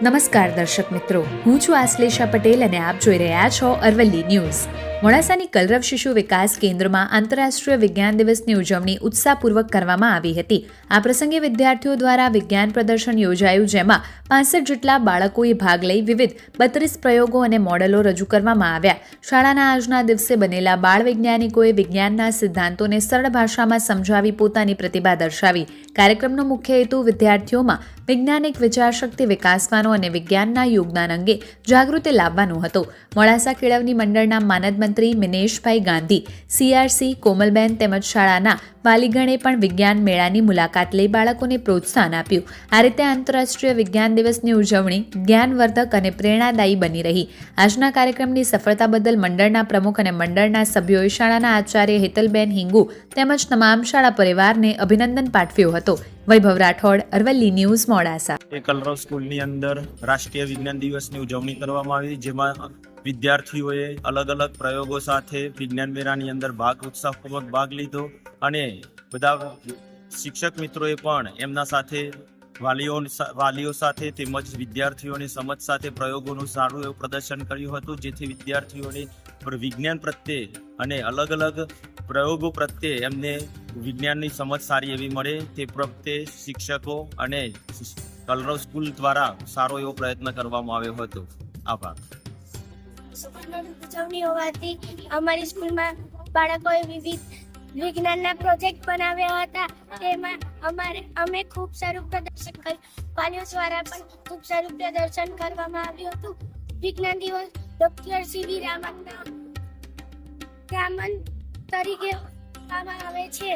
નમસ્કાર દર્શક મિત્રો, હું છું આશ્લેષા પટેલ અને આપ જોઈ રહ્યા છો અરવલ્લી ન્યૂઝ. મોડાસાની કલરવ શિશુ વિકાસ કેન્દ્રમાં આંતરરાષ્ટ્રીય વિજ્ઞાન દિવસની ઉજવણી ઉત્સાહપૂર્વક કરવામાં આવી હતી. આ પ્રસંગે વિદ્યાર્થીઓ દ્વારા વિજ્ઞાન પ્રદર્શન યોજાયું, જેમાં 65 જેટલા બાળકોએ ભાગ લઈ વિવિધ 32 પ્રયોગો અને મોડેલો રજૂ કરવામાં આવ્યા. શાળાના આજના દિવસે બનેલા બાળ વૈજ્ઞાનિકોએ વિજ્ઞાનના સિદ્ધાંતોને સરળ ભાષામાં સમજાવી પોતાની પ્રતિભા દર્શાવી. કાર્યક્રમનો મુખ્ય હેતુ વિદ્યાર્થીઓમાં વૈજ્ઞાનિક વિચારશક્તિ વિકાસવાનો અને વિજ્ઞાનના યોગદાન અંગે જાગૃતિ લાવવાનો હતો. મોડાસા કેળવણી મંડળના માનદ મંત્રી મિનેશભાઈ ગાંધી, CRC કોમલબેન તેમજ શાળાના વાલીગણે પણ વિજ્ઞાન મેળાની મુલાકાત લઈ બાળકોને પ્રોત્સાહન આપ્યું. આ રીતે આંતરરાષ્ટ્રીય વિજ્ઞાન દિવસની ઉજવણી જ્ઞાનવર્ધક અને પ્રેરણાદાયી બની રહી. આજના કાર્યક્રમની સફળતા બદલ મંડળના પ્રમુખ અને મંડળના સભ્યોએ શાળાના આચાર્ય હેતલબેન હિંગુ તેમજ તમામ શાળા પરિવારને અભિનંદન પાઠવ્યો હતો. વૈભવ રાઠોડ, અરવલ્લી ન્યૂઝ, મોડાસા. કલરવ સ્કૂલની અંદર રાષ્ટ્રીય વિજ્ઞાન દિવસની ઉજવણી કરવામાં આવી, જેમાં વિદ્યાર્થીઓએ અલગ અલગ પ્રયોગો સાથે વિજ્ઞાન મેળાની અંદર ઉત્સાહપૂર્વક ભાગ લીધો અને બધા શિક્ષક મિત્રોએ પણ એમના સાથે વાલીઓ સાથે તેમજ વિદ્યાર્થીઓની સમજ સાથે પ્રયોગોનું સારું એવું પ્રદર્શન કર્યું હતું, જેથી વિદ્યાર્થીઓને વિજ્ઞાન પ્રત્યે અને અલગ અલગ પ્રયોગો પ્રત્યે એમને વિજ્ઞાનની સમજ સારી એવી મળે તે પ્રત્યે શિક્ષકો અને કલરવ સ્કૂલ દ્વારા સારો એવો પ્રયત્ન કરવામાં આવ્યો હતો. આભાર. ઉજવણી હોવાથી અમારી સ્કૂલમાં બાળકોએ વિવિધ વિજ્ઞાનના પ્રોજેક્ટ બનાવ્યા હતા. તેમાં અમે ખૂબ સારું પ્રદર્શન કર્યું. વાલીઓ દ્વારા પણ ખૂબ સારું પ્રદર્શન કરવામાં આવ્યું હતું. વિજ્ઞાન દિવસ ડોક્ટર સીવી રામન તરીકે આવે છે.